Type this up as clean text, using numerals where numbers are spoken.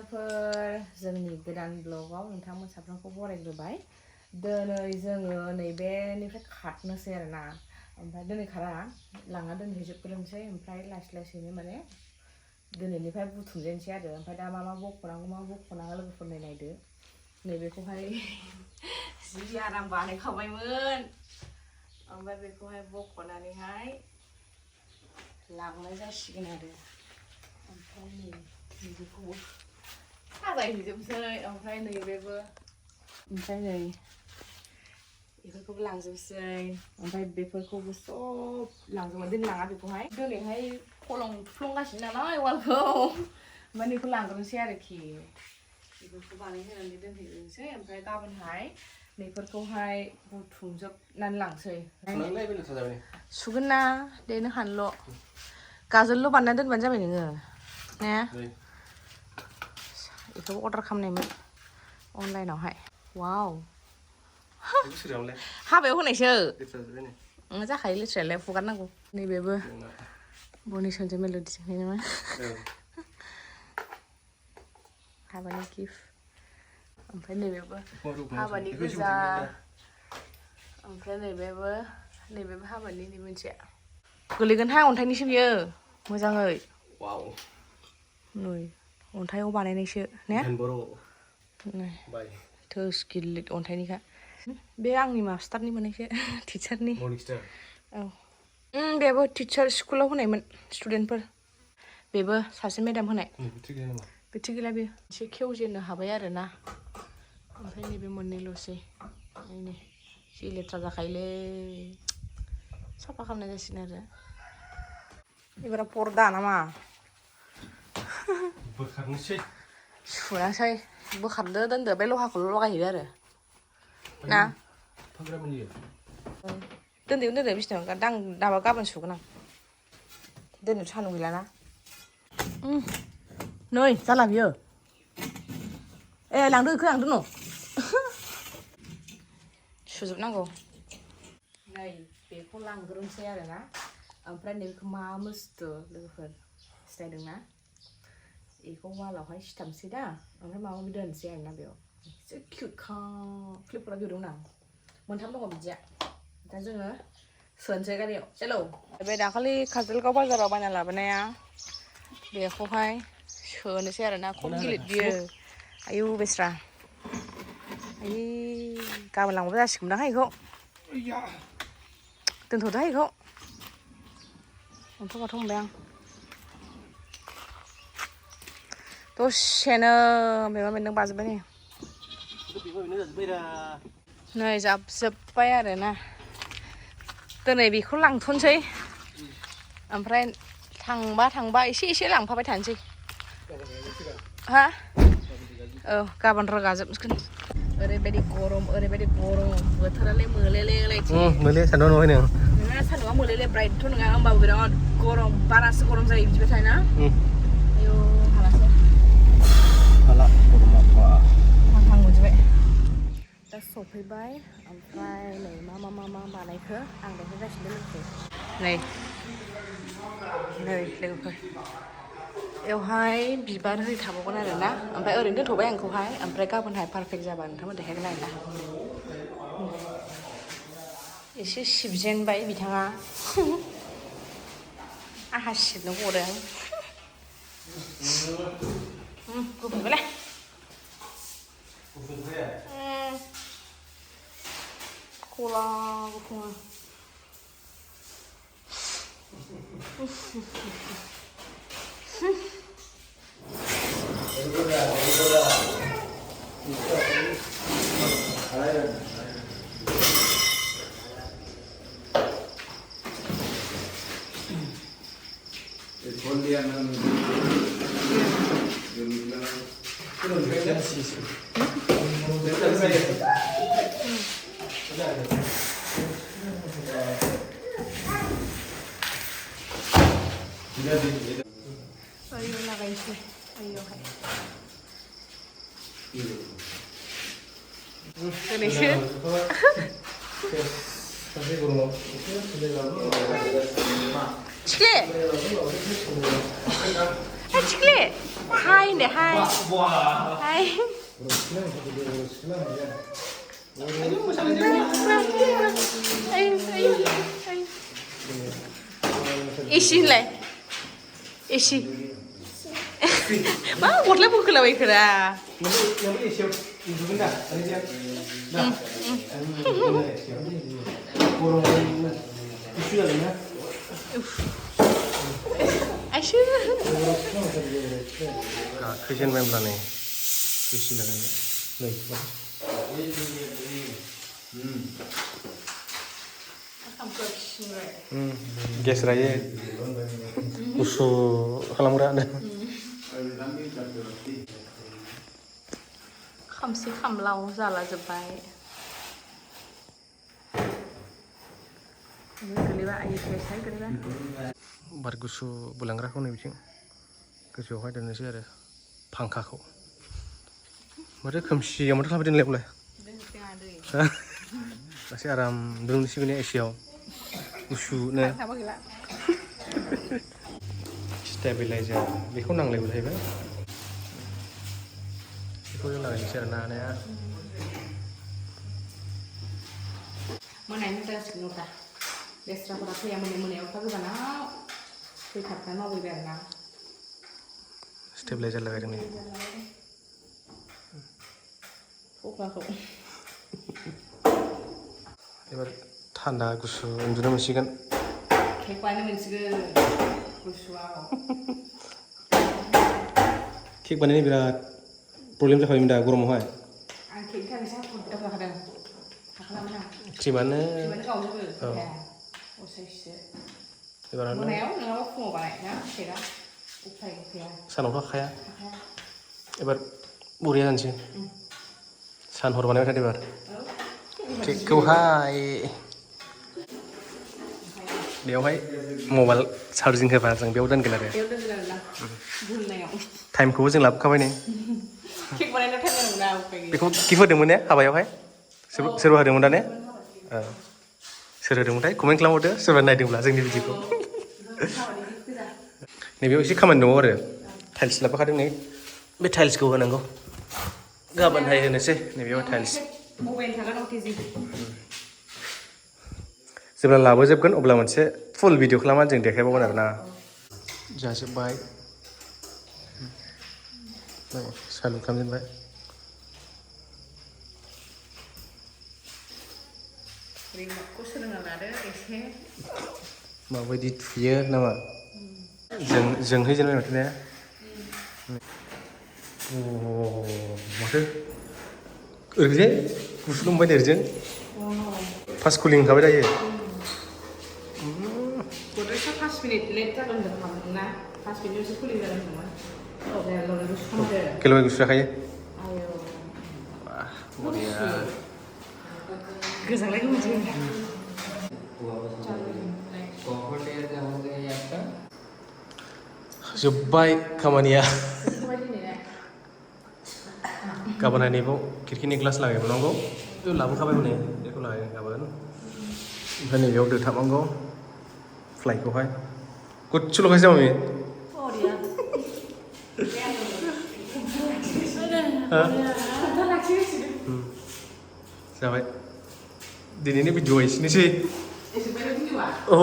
लोगोफोर जोंनि गोदान ब्लगाव नोंथांमोन साफ्रोमखौ बरायग्रोबाय। दिनै जोङो नैबेनिफ्राय खारनोसै आरोना, ओमफ्राय दिनै खारा लांना दोनहैजोबग्रोनोसै, ओमफ्राय लासै लासैनो माने दिनैनिफ्राय बुथुमजेनसै आरो। ओमफ्राय दा मा बख'नांगौ मा बख'नाङा लोगोफोर नायदो। नैबेखौहाय जि आराम बानायखाबायमोन, ओमफ्राय बेखौहाय बख'नानैहाय लांनाय जासिगोन आरो। ओमफ्राय नैबेखौबो साजायहैजोबसै, ओमफ्राय नैबेबो, ओमफ्राय नै बेफोरखौबो लांजोबसै, ओमफ्राय बेफोरखौबो सब लांजोबगोन। दिनै लाङा बेखौहाय, दिनैहाय फलं थुफ्लंगासिनो नालाय वालखौ, ओमफ्राय बेखौ लांग्रोनोसै आरोखि। बेफोरखौ बानायहोनानै दोनहैग्रोनोसै, ओमफ्राय गाबोनहाय बेफोरखौहाय बुथुमजोबनानै लांसै। सुगोन ना दे, नों हानल'। गाजोलल' बानायना दोनबानो जाबाय नोङो ने। बेखौबो अर्डार खालामनायमोन अनलाइनावहाय। वाव, हाबायाव होनायसो जाखायो लेथ्रायालाय, फुगारनांगौ। नैबेबो बनिसनजों मेल'डिजोंहाय नामा हाबानि गिफ्ट। ओमफ्राय नैबेबो हाबानि गोजा, ओमफ्राय नैबेबो हाबानि नै मोनसेया गोलैगोनहाय, अन्थाइनिसो बियो मोजाङै। नै अन्थाइआव बानायनायसो ने, थोस गिलिर अन्थाइनिखा। बे आंनि मास्टारनि मोननायसो, टिचारनि। औ, बेबो टिचार स्कुलाव होनायमोन स्टुडेन्टफोर। बेबो सासे मेडाम होनाय। बे थिग गैला, बेयो एसे खेवजेननो हाबाय आरोना। ओमफ्राय नैबे मोननैल'सै, नै जि लेथ्रा जाखायोलै, साफा खालामनाय जासिगोन आरो। एबार पर्दा नामा बोखारनोसै, सुनासै, बोखारदो दोनदो, बे लहाखौल' लगायहैदो आरो ना। दोनदो बिसिनायाव, दाबा गाबोन सुगोन आं। दोननो सान्दुं गैलाना। नै जाला बियो। ए लांदो इखो लांदो न' सुजोबनांगौ। नै बेखौ लांग्रोनोसै आरोना, ओमफ्राय नैबेखौ मा बुस्थु लोगोफोर सिनायदोंना, बेखौ वालावहाय सिथाबनोसै दा, ओमफ्राय माबा माबि दोनसै आरोना बेयाव। एसे क्युटखा क्लिपफोरा बिहरदोंमोन आं, मोनथाम दङ बिदिया। दा जोङो सोनोसै गारियाव, हेलौ। बे दाखालि काजलगाव बाजाराव बायना लाबोनाया, बेखौहाय सोनोसै आरोना। खम गिलिर बियो, आयु बेस्रा। आयै गाबोन लांबाबो जासिगोनदांहाय बेखौ। दोनथ'दोहाय बेखौ, अन्थाव बाथाव मोनबाय आं। दसेनो मेवा बेन्दों बाजोब्बाय नै जाबजोब्बाय आरोना। दिनै बेखौ लांथ'नोसै, ओमफ्राय थांबा एसे एसे लांफाबाय थानोसै। हा औ, गाबोन रोगाजोबगोन। ओरैबायदि गरम बोथोरालाय मोले सान्दुं नङा नों। नङा सान्दुंआ मोलेले ब्राइटथ' नङा, होमबाबो बिराद गरम, बारासो गरम जायो बिदिबाथाय ना। आयु हालासो, हाला गरमा हां मोनजोबबाय। दा सफैबाय, ओमफ्राय नै मा बानायखो आं देखायगासिनो लोगोफोर। नै लोगोफोर, बेवहाय बिबार होयै थाबावगोन आरोना, ओमफ्राय ओरैनो दोनथ'बाय आं बेखौहाय, ओमफ्राय गाबोनहाय पारफेक्ट जाबा नोंथांमोन देखायगोन आरोना। एसे सिबजेनबाय बिथाङा, आंहा सिबनो गदों। गुफुरबायलै गला गुफुर। Ayo lagainwswi, ayoहाय दिनैसो थिख्ले Cikle. Hai deh, hai. Hai. Isi lah. Isi. Mak buatlah buku lah ikra. Asyik. Kitchen member nih. Isi lagi. Baik. Gas raya. Usul kalau murah ada. Kamsi kamlau zala jebai. Ini keliwa air biasa keliwa. Bar gusu bulangrah nih bikin. Gusu ada nasi ada pangkakau. Mereka kamsi yang mereka berdin level. Masih aram belum nasi ini Asia. Gusu nih. Stabilizer. Biko nang level hebat. Biko yang lagi serana nih ya. Mana ini kita sekitar. Destra kurang yang mana apa tu kan? Kita kan mau berberenang. Stabilizer lagi nih. Ibarat tanda gusu undur masih kan. Kekwana masih gusu awal. Kek ini berat problem sekali minta gurung mahal. Kek kan bisa apa kadang. Mana? Krimana? Krimana kau tu? Oh sih. Ibarat mana yang nak aku mau balik ya? Kira. Upai kira. Sana apa kaya? Ibarat burian sih. San hormonnya tadi bar. Kek kau hai. Dia hai mobile charging ke pasang dia udah kena deh. Udah lah. Bulan yang. Time kau sih lap kau ini. Kek mana nak kan yang udah upai. Biko kifo demo nih apa ya hai? Seru ada muda nih? Seru ada muda. Komen kelam udah sebenarnya di belakang di biji ko. Nih biar isi kaman dong orang. Tiles lapa kadang nih. Be tiles kau kan anggo. Gaban hai ini sih. Nih biar tiles. Mobile थागोन OTG जेब्ला लाबोजोबगोन अब्ला मोनसे फुल video खालामनानै जों देखायबावगोन आरोना जाजोबबाय सालु खालामजोबबाय रिमोटखौ सोलोंना लादो एसे माबायदि थुयो नामा जोंहैजेनबाय माथो ने माथो ओरैजे गुसु दंबाय देरजों फार्स्ट कुलिं ओंखारबाय दायो गद्रेजआ 5 मिनिट लेट जागोन होनदोंमोन 5 मिनिटसो कुलिं जागोन होनदोंमोन गुसु खालामदो केल'बाय गुसु जाखायो आयौ बरिया गोजांलाय मोनसे जोब्बाय खामानिया गाबोन नैबाव खिरखिनि ग्लास लागायबावनांगौ लाबोखाबाय हनै बेखौ लागायगोन गाबोन ओमफ्राय नैबेयाव दोथाबनांगौ फ्लाइखौहाय गुच्छुल' खायसो मामि जाबाय दिनैनि भिडिअ'आ एसेनोसै औ